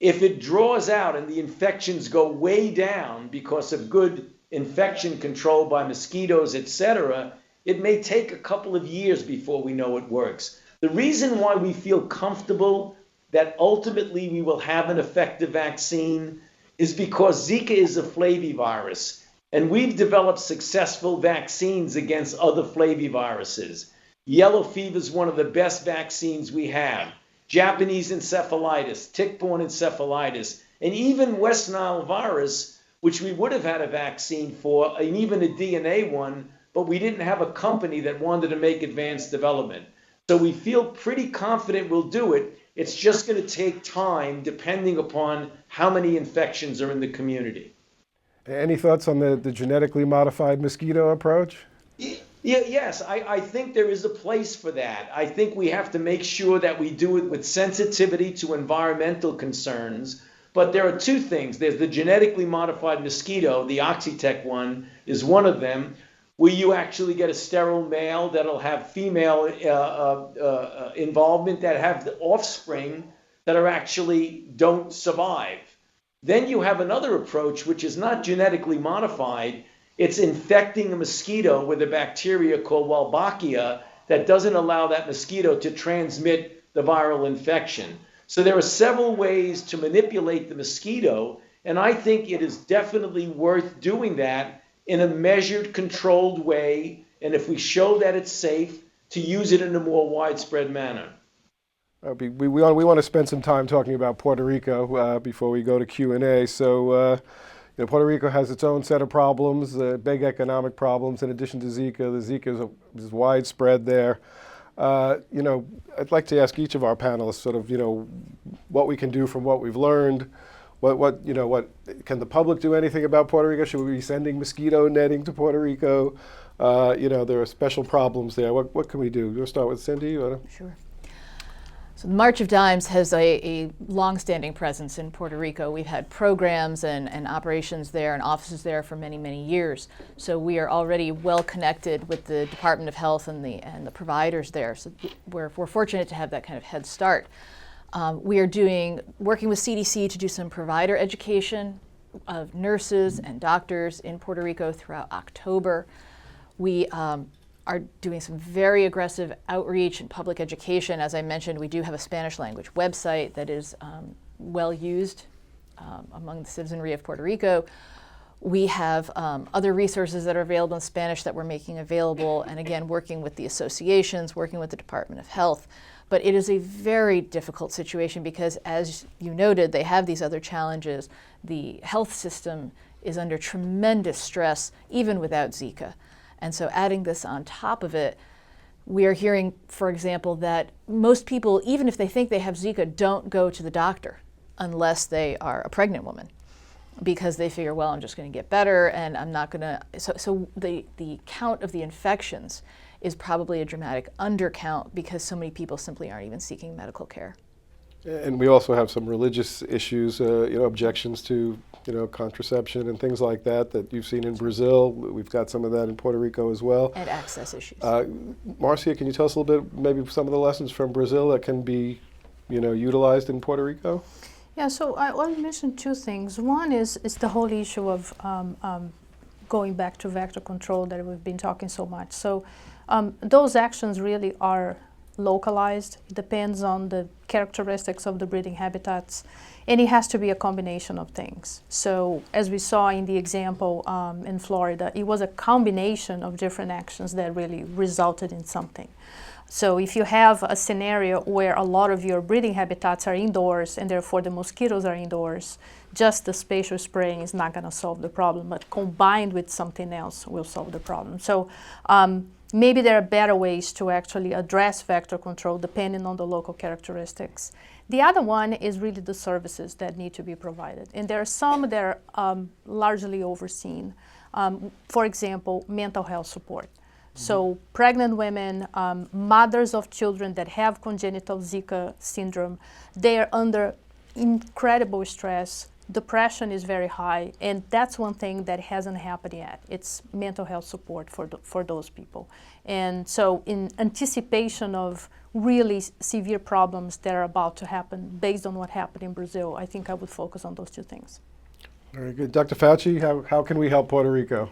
If it draws out and the infections go way down because of good infection control by mosquitoes, etc., it may take a couple of years before we know it works. The reason why we feel comfortable that ultimately we will have an effective vaccine is because Zika is a flavivirus, and we've developed successful vaccines against other flaviviruses. Yellow fever is one of the best vaccines we have. Japanese encephalitis, tick-borne encephalitis, and even West Nile virus, which we would have had a vaccine for, and even a DNA one, but we didn't have a company that wanted to make advanced development. So we feel pretty confident we'll do it. It's just going to take time depending upon how many infections are in the community. Any thoughts on the genetically modified mosquito approach? Yes, I think there is a place for that. I think we have to make sure that we do it with sensitivity to environmental concerns. But there are two things. There's the genetically modified mosquito, the Oxitec one is one of them, where you actually get a sterile male that'll have female involvement that have the offspring that are actually don't survive. Then you have another approach, which is not genetically modified. It's infecting a mosquito with a bacteria called Wolbachia that doesn't allow that mosquito to transmit the viral infection. So there are several ways to manipulate the mosquito, and I think it is definitely worth doing that in a measured, controlled way, and if we show that it's safe, to use it in a more widespread manner. We want to spend some time talking about Puerto Rico before we go to Q&A. So, Puerto Rico has its own set of problems, big economic problems. In addition to Zika, the Zika is widespread there. I'd like to ask each of our panelists sort of, what we can do from what we've learned. What can the public do anything about Puerto Rico? Should we be sending mosquito netting to Puerto Rico? There are special problems there. What can we do? We'll start with Cindy. Sure. So the March of Dimes has a long-standing presence in Puerto Rico. We've had programs and operations there and offices there for many, many years. So we are already well connected with the Department of Health and the providers there. So we're fortunate to have that kind of head start. We are working with CDC to do some provider education of nurses and doctors in Puerto Rico throughout October. We are doing some very aggressive outreach and public education. As I mentioned, we do have a Spanish language website that is well used among the citizenry of Puerto Rico. We have other resources that are available in Spanish that we're making available, and again, working with the associations, working with the Department of Health. But it is a very difficult situation because, as you noted, they have these other challenges. The health system is under tremendous stress, even without Zika. And so adding this on top of it, we are hearing, for example, that most people, even if they think they have Zika, don't go to the doctor unless they are a pregnant woman, because they figure, well, I'm just going to get better and I'm not going to. So the count of the infections is probably a dramatic undercount because so many people simply aren't even seeking medical care. And we also have some religious issues, objections to, contraception and things like that you've seen in Brazil. We've got some of that in Puerto Rico as well. And access issues. Marcia, can you tell us a little bit, maybe some of the lessons from Brazil that can be, utilized in Puerto Rico? Yeah, so I want to mention two things. One is the whole issue of going back to vector control that we've been talking so much. So those actions really are localized. It depends on the characteristics of the breeding habitats, and it has to be a combination of things. So as we saw in the example in Florida, it was a combination of different actions that really resulted in something. So if you have a scenario where a lot of your breeding habitats are indoors and therefore the mosquitoes are indoors, just the spatial spraying is not going to solve the problem, but combined with something else will solve the problem. So maybe there are better ways to actually address vector control depending on the local characteristics. The other one is really the services that need to be provided. And there are some that are largely overseen. For example, mental health support. So pregnant women, mothers of children that have congenital Zika syndrome, they are under incredible stress. Depression is very high, and that's one thing that hasn't happened yet. It's mental health support for those people. And so in anticipation of really severe problems that are about to happen based on what happened in Brazil, I think I would focus on those two things. Very good. Dr. Fauci, how can we help Puerto Rico?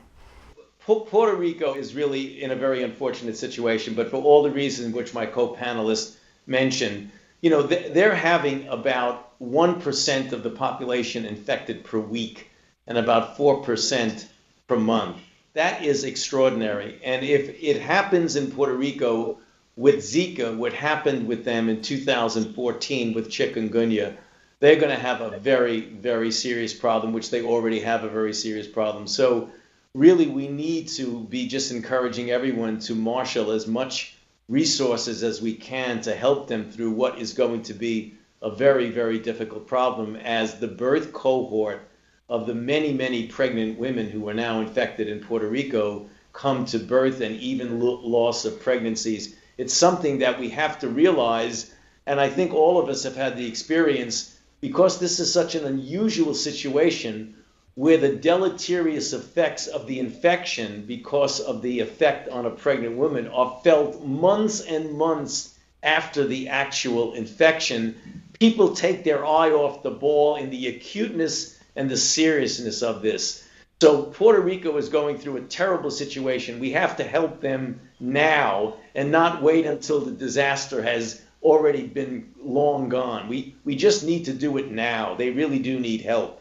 Puerto Rico is really in a very unfortunate situation, but for all the reasons which my co-panelists mentioned, they're having about 1% of the population infected per week and about 4% per month. That is extraordinary. And if it happens in Puerto Rico with Zika, what happened with them in 2014 with chikungunya, they're going to have a very, very serious problem, which they already have a very serious problem. So really, we need to be just encouraging everyone to marshal as much resources as we can to help them through what is going to be a very, very difficult problem, as the birth cohort of the many, many pregnant women who are now infected in Puerto Rico come to birth and even loss of pregnancies. It's something that we have to realize, and I think all of us have had the experience, because this is such an unusual situation where the deleterious effects of the infection because of the effect on a pregnant woman are felt months and months after the actual infection. People take their eye off the ball in the acuteness and the seriousness of this. So Puerto Rico is going through a terrible situation. We have to help them now and not wait until the disaster has already been long gone. We just need to do it now. They really do need help.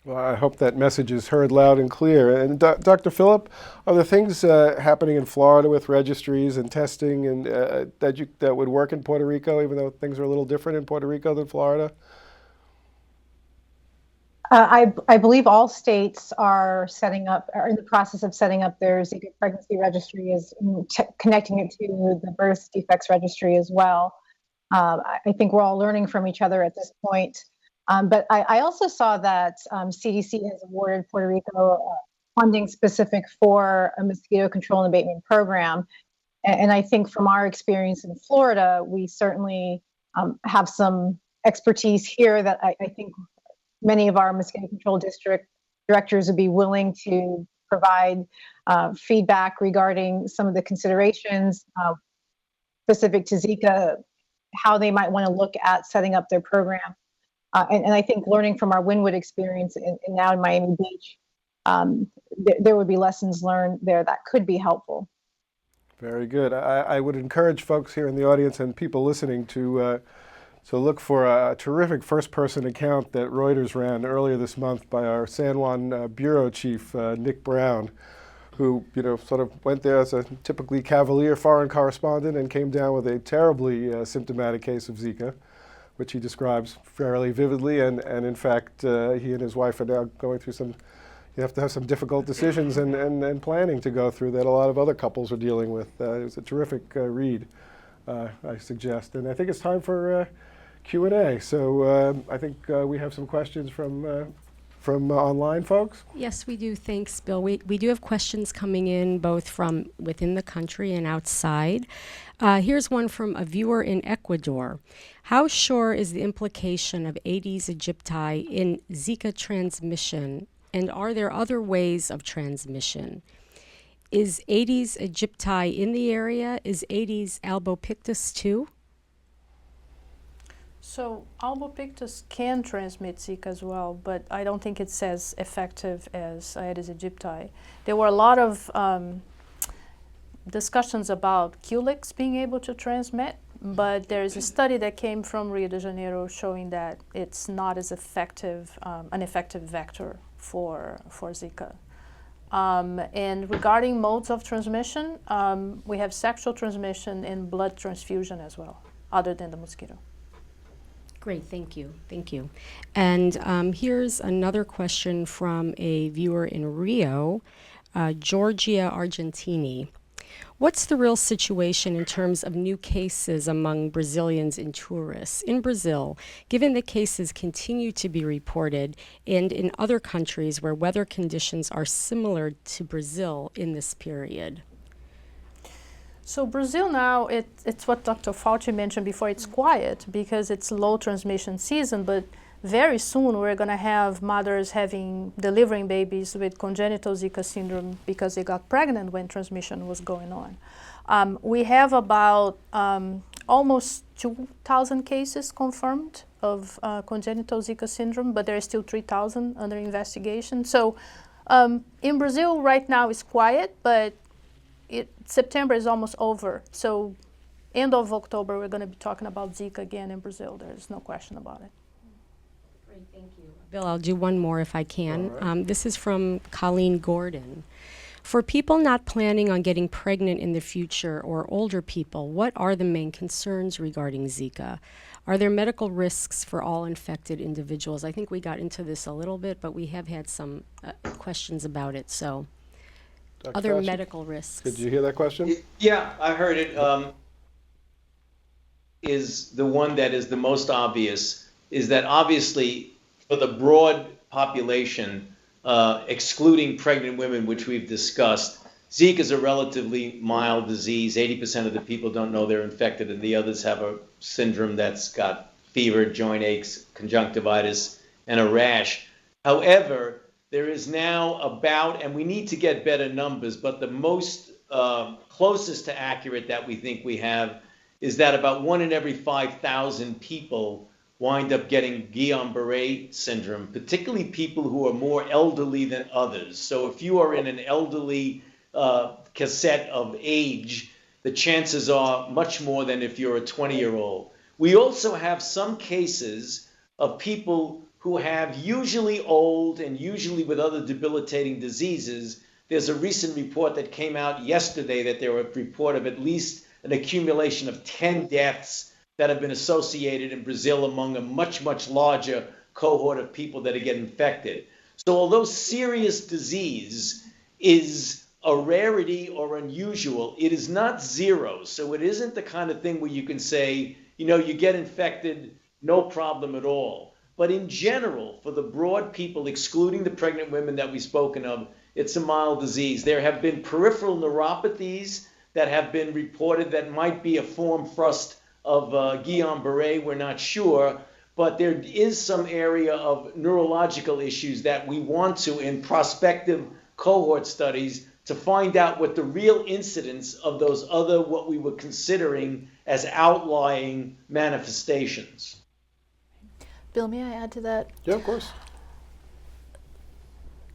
Well, I hope that message is heard loud and clear. And Dr. Phillip, are there things happening in Florida with registries and testing and that would work in Puerto Rico, even though things are a little different in Puerto Rico than Florida? I believe all states are in the process of setting up their Zika pregnancy registry, connecting it to the birth defects registry as well. I think we're all learning from each other at this point. But I also saw that CDC has awarded Puerto Rico funding specific for a mosquito control and abatement program. And I think from our experience in Florida, we certainly have some expertise here that I think many of our mosquito control district directors would be willing to provide feedback regarding some of the considerations specific to Zika, how they might want to look at setting up their program. And I think learning from our Wynwood experience and now in Miami Beach, there would be lessons learned there that could be helpful. Very good. I would encourage folks here in the audience and people listening to look for a terrific first-person account that Reuters ran earlier this month by our San Juan bureau chief, Nick Brown, who sort of went there as a typically cavalier foreign correspondent and came down with a terribly symptomatic case of Zika, which he describes fairly vividly. And in fact, he and his wife are now going through you have to have some difficult decisions and planning to go through that a lot of other couples are dealing with. It was a terrific read, I suggest. And I think it's time for Q&A. So I think we have some questions from online folks. Yes, we do. Thanks, Bill. We do have questions coming in both from within the country and outside. Here's one from a viewer in Ecuador. How sure is the implication of Aedes aegypti in Zika transmission, and are there other ways of transmission? Is Aedes aegypti in the area? Is Aedes albopictus too? So albopictus can transmit Zika as well, but I don't think it's as effective as Aedes aegypti. There were a lot of discussions about Culex being able to transmit, but there's a study that came from Rio de Janeiro showing that it's not as effective, an effective vector for Zika. And regarding modes of transmission, we have sexual transmission and blood transfusion as well, other than the mosquito. Great, thank you, thank you. And here's another question from a viewer in Rio, Georgia Argentini. What's the real situation in terms of new cases among Brazilians and tourists? In Brazil, given that cases continue to be reported, and in other countries where weather conditions are similar to Brazil in this period? So Brazil now, it's what Dr. Fauci mentioned before, it's quiet because it's low transmission season, but very soon we're going to have mothers delivering babies with congenital Zika syndrome because they got pregnant when transmission was going on. We have about almost 2,000 cases confirmed of congenital Zika syndrome, but there are still 3,000 under investigation. So in Brazil right now it's quiet, but September is almost over. So end of October we're going to be talking about Zika again in Brazil. There's no question about it. Great, thank you. Bill, I'll do one more if I can. Right. This is from Colleen Gordon. For people not planning on getting pregnant in the future or older people, what are the main concerns regarding Zika? Are there medical risks for all infected individuals? I think we got into this a little bit, but we have had some questions about it. So, Dr. other Fauci, medical risks. Did you hear that question? Yeah, I heard it. Is the one that is the most obvious is that obviously for the broad population, excluding pregnant women, which we've discussed, Zika is a relatively mild disease. 80% of the people don't know they're infected, and the others have a syndrome that's got fever, joint aches, conjunctivitis, and a rash. However, there is now about, and we need to get better numbers, but the most closest to accurate that we think we have is that about 1 in every 5,000 people wind up getting Guillain-Barré syndrome, particularly people who are more elderly than others. So if you are in an elderly cassette of age, the chances are much more than if you're a 20-year-old. We also have some cases of people who have usually old and usually with other debilitating diseases. There's a recent report that came out yesterday that there were a report of at least an accumulation of 10 deaths that have been associated in Brazil among a much, much larger cohort of people that get infected. So although serious disease is a rarity or unusual, it is not zero. So it isn't the kind of thing where you can say, you get infected, no problem at all. But in general, for the broad people, excluding the pregnant women that we've spoken of, it's a mild disease. There have been peripheral neuropathies that have been reported that might be a form thrust of Guillain-Barré. We're not sure, but there is some area of neurological issues that we want to, in prospective cohort studies, to find out what the real incidence of those other, what we were considering as outlying manifestations. Bill, may I add to that? Yeah, of course.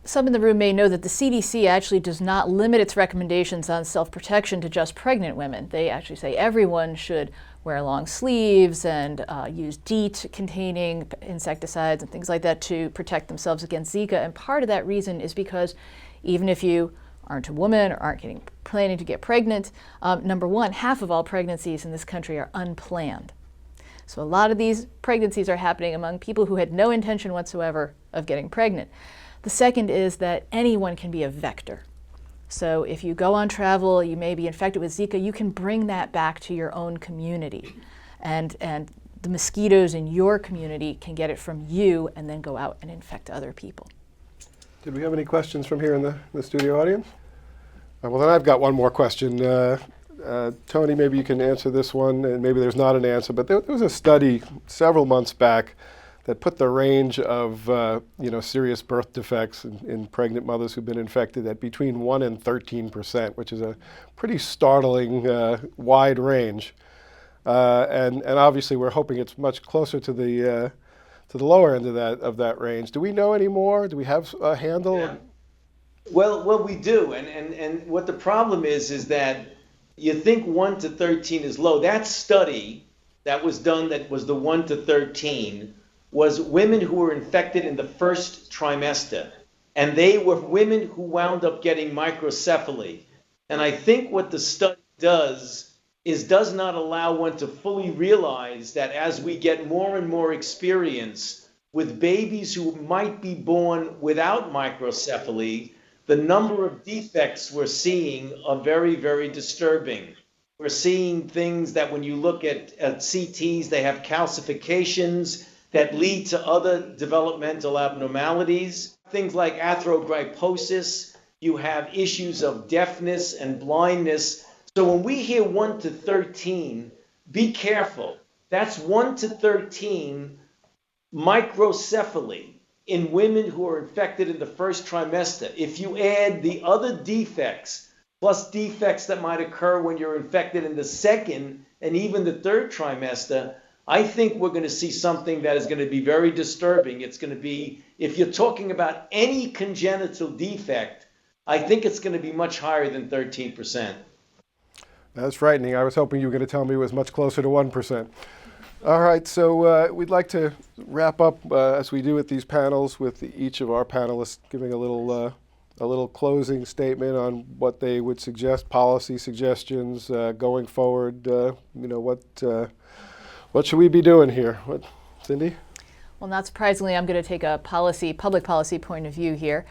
Some in the room may know that the CDC actually does not limit its recommendations on self-protection to just pregnant women. They actually say everyone should wear long sleeves and use DEET-containing insecticides and things like that to protect themselves against Zika. And part of that reason is because even if you aren't a woman or aren't planning to get pregnant, number one, half of all pregnancies in this country are unplanned. So a lot of these pregnancies are happening among people who had no intention whatsoever of getting pregnant. The second is that anyone can be a vector. So if you go on travel, you may be infected with Zika, you can bring that back to your own community. And the mosquitoes in your community can get it from you and then go out and infect other people. Did we have any questions from here in the studio audience? Well, then I've got one more question. Tony, maybe you can answer this one, and maybe there's not an answer, but there was a study several months back that put the range of serious birth defects in pregnant mothers who've been infected at between 1 and 13%, which is a pretty startling wide range. And obviously we're hoping it's much closer to the lower end of that range. Do we know any more? Do we have a handle? Yeah. Well, we do, and what the problem is that you think 1 to 13 is low. That study that was done, that was the 1 to 13, was women who were infected in the first trimester. And they were women who wound up getting microcephaly. And I think what the study does does not allow one to fully realize that as we get more and more experience with babies who might be born without microcephaly, the number of defects we're seeing are very, very disturbing. We're seeing things that when you look at CTs, they have calcifications that lead to other developmental abnormalities. Things like arthrogryposis, you have issues of deafness and blindness. So when we hear 1 to 13, be careful. That's 1 to 13 microcephaly in women who are infected in the first trimester. If you add the other defects, plus defects that might occur when you're infected in the second and even the third trimester, I think we're going to see something that is going to be very disturbing. It's going to be, if you're talking about any congenital defect, I think it's going to be much higher than 13%. That's frightening. I was hoping you were going to tell me it was much closer to 1%. All right, so we'd like to wrap up, as we do at these panels, with each of our panelists giving a little closing statement on what they would suggest, policy suggestions going forward. What should we be doing here? Cindy? Well, not surprisingly, I'm going to take a public policy point of view here.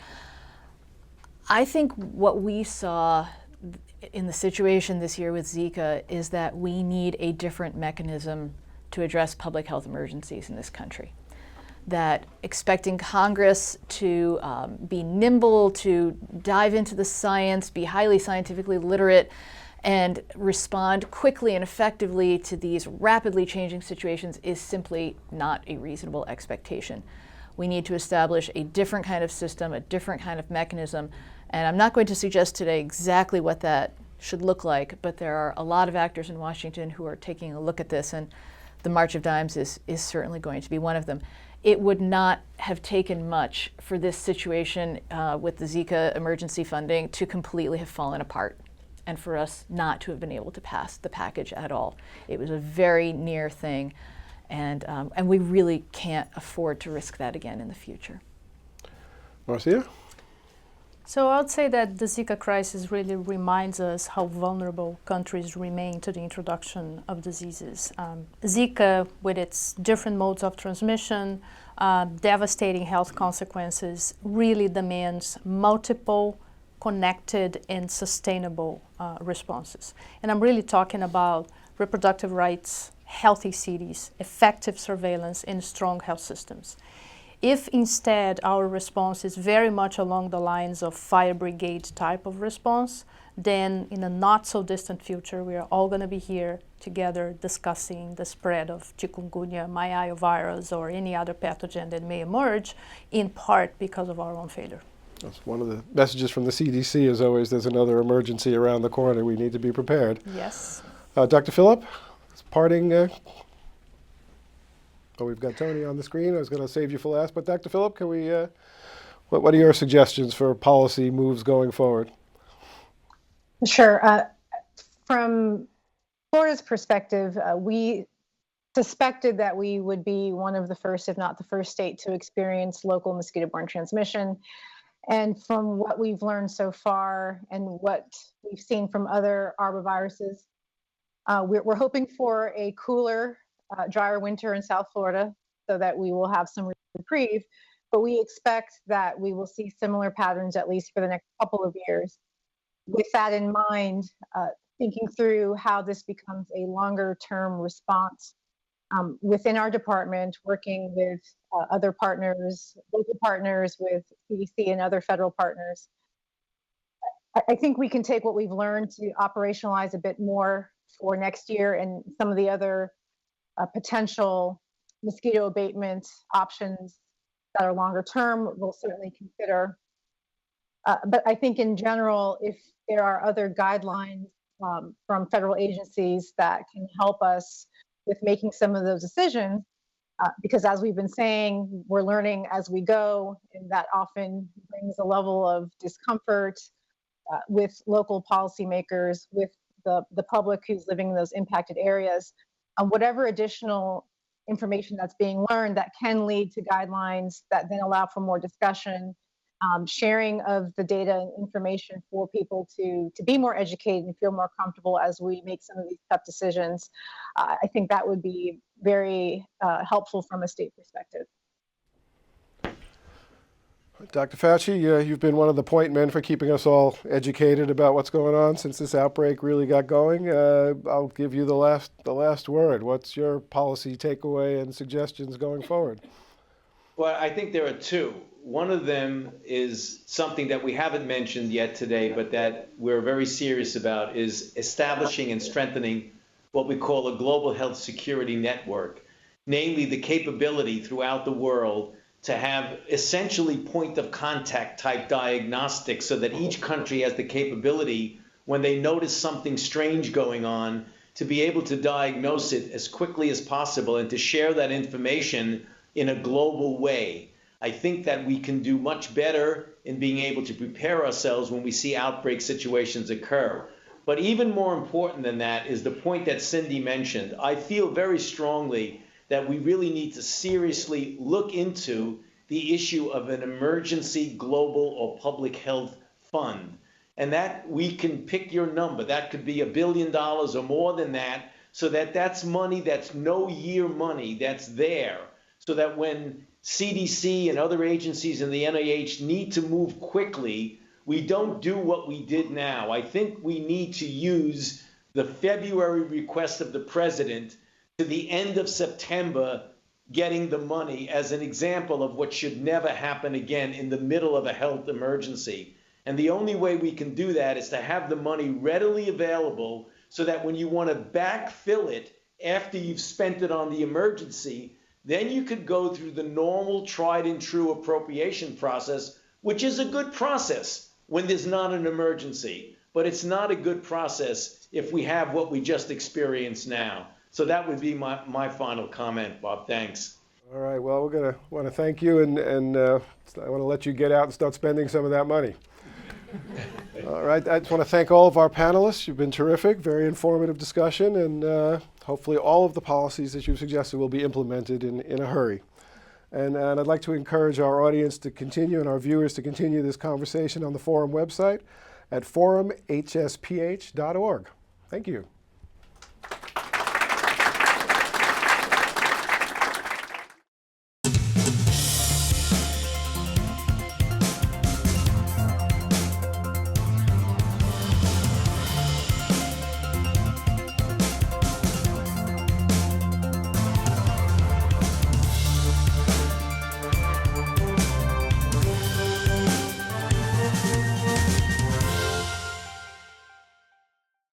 I think what we saw in the situation this year with Zika is that we need a different mechanism to address public health emergencies in this country. That expecting Congress to be nimble, to dive into the science, be highly scientifically literate, and respond quickly and effectively to these rapidly changing situations is simply not a reasonable expectation. We need to establish a different kind of system, a different kind of mechanism, and I'm not going to suggest today exactly what that should look like, but there are a lot of actors in Washington who are taking a look at this, and the March of Dimes is certainly going to be one of them. It would not have taken much for this situation with the Zika emergency funding to completely have fallen apart and for us not to have been able to pass the package at all. It was a very near thing, and we really can't afford to risk that again in the future. Marcia? So I would say that the Zika crisis really reminds us how vulnerable countries remain to the introduction of diseases. Zika, with its different modes of transmission, devastating health consequences, really demands multiple, connected, and sustainable responses. And I'm really talking about reproductive rights, healthy cities, effective surveillance, and strong health systems. If instead our response is very much along the lines of fire brigade type of response, then in a not so distant future, we are all going to be here together discussing the spread of chikungunya, myiovirus, or any other pathogen that may emerge, in part because of our own failure. That's one of the messages from the CDC is always there's another emergency around the corner. We need to be prepared. Yes. Dr. Phillip, parting. Oh, we've got Tony on the screen. I was going to save you for last, but Dr. Phillip, can we? What are your suggestions for policy moves going forward? Sure. From Florida's perspective, we suspected that we would be one of the first, if not the first state to experience local mosquito-borne transmission. And from what we've learned so far and what we've seen from other arboviruses, we're hoping for a cooler, drier winter in South Florida so that we will have some reprieve. But we expect that we will see similar patterns at least for the next couple of years. With that in mind, thinking through how this becomes a longer-term response within our department, working with other partners, local partners, with CDC and other federal partners. I think we can take what we've learned to operationalize a bit more for next year, and some of the other potential mosquito abatement options that are longer term we'll certainly consider. But I think in general, if there are other guidelines from federal agencies that can help us with making some of those decisions, because as we've been saying, we're learning as we go, and that often brings a level of discomfort with local policymakers, with the public who's living in those impacted areas. Whatever additional information that's being learned that can lead to guidelines that then allow for more discussion sharing of the data and information for people to be more educated and feel more comfortable as we make some of these tough decisions. I think that would be very helpful from a state perspective. Dr. Fauci, you've been one of the point men for keeping us all educated about what's going on since this outbreak really got going. I'll give you the last word. What's your policy takeaway and suggestions going forward? Well, I think there are two. One of them is something that we haven't mentioned yet today, but that we're very serious about, is establishing and strengthening what we call a global health security network, namely the capability throughout the world to have essentially point of contact type diagnostics so that each country has the capability, when they notice something strange going on, to be able to diagnose it as quickly as possible and to share that information in a global way. I think that we can do much better in being able to prepare ourselves when we see outbreak situations occur. But even more important than that is the point that Cindy mentioned. I feel very strongly that we really need to seriously look into the issue of an emergency global or public health fund. And that we can pick your number. That could be $1 billion or more than that, so that that's money that's no year money that's there, so that when CDC and other agencies in the NIH need to move quickly, we don't do what we did now. I think we need to use the February request of the president to the end of September getting the money as an example of what should never happen again in the middle of a health emergency. And the only way we can do that is to have the money readily available so that when you want to backfill it after you've spent it on the emergency, then you could go through the normal tried and true appropriation process, which is a good process when there's not an emergency. But it's not a good process if we have what we just experienced now. So that would be my final comment, Bob. Thanks. All right. Well, we're going to want to thank you, and I want to let you get out and start spending some of that money. All right. I just want to thank all of our panelists. You've been terrific. Very informative discussion, and hopefully all of the policies that you've suggested will be implemented in a hurry. And I'd like to encourage our audience to continue and our viewers to continue this conversation on the forum website at forumhsph.org. Thank you.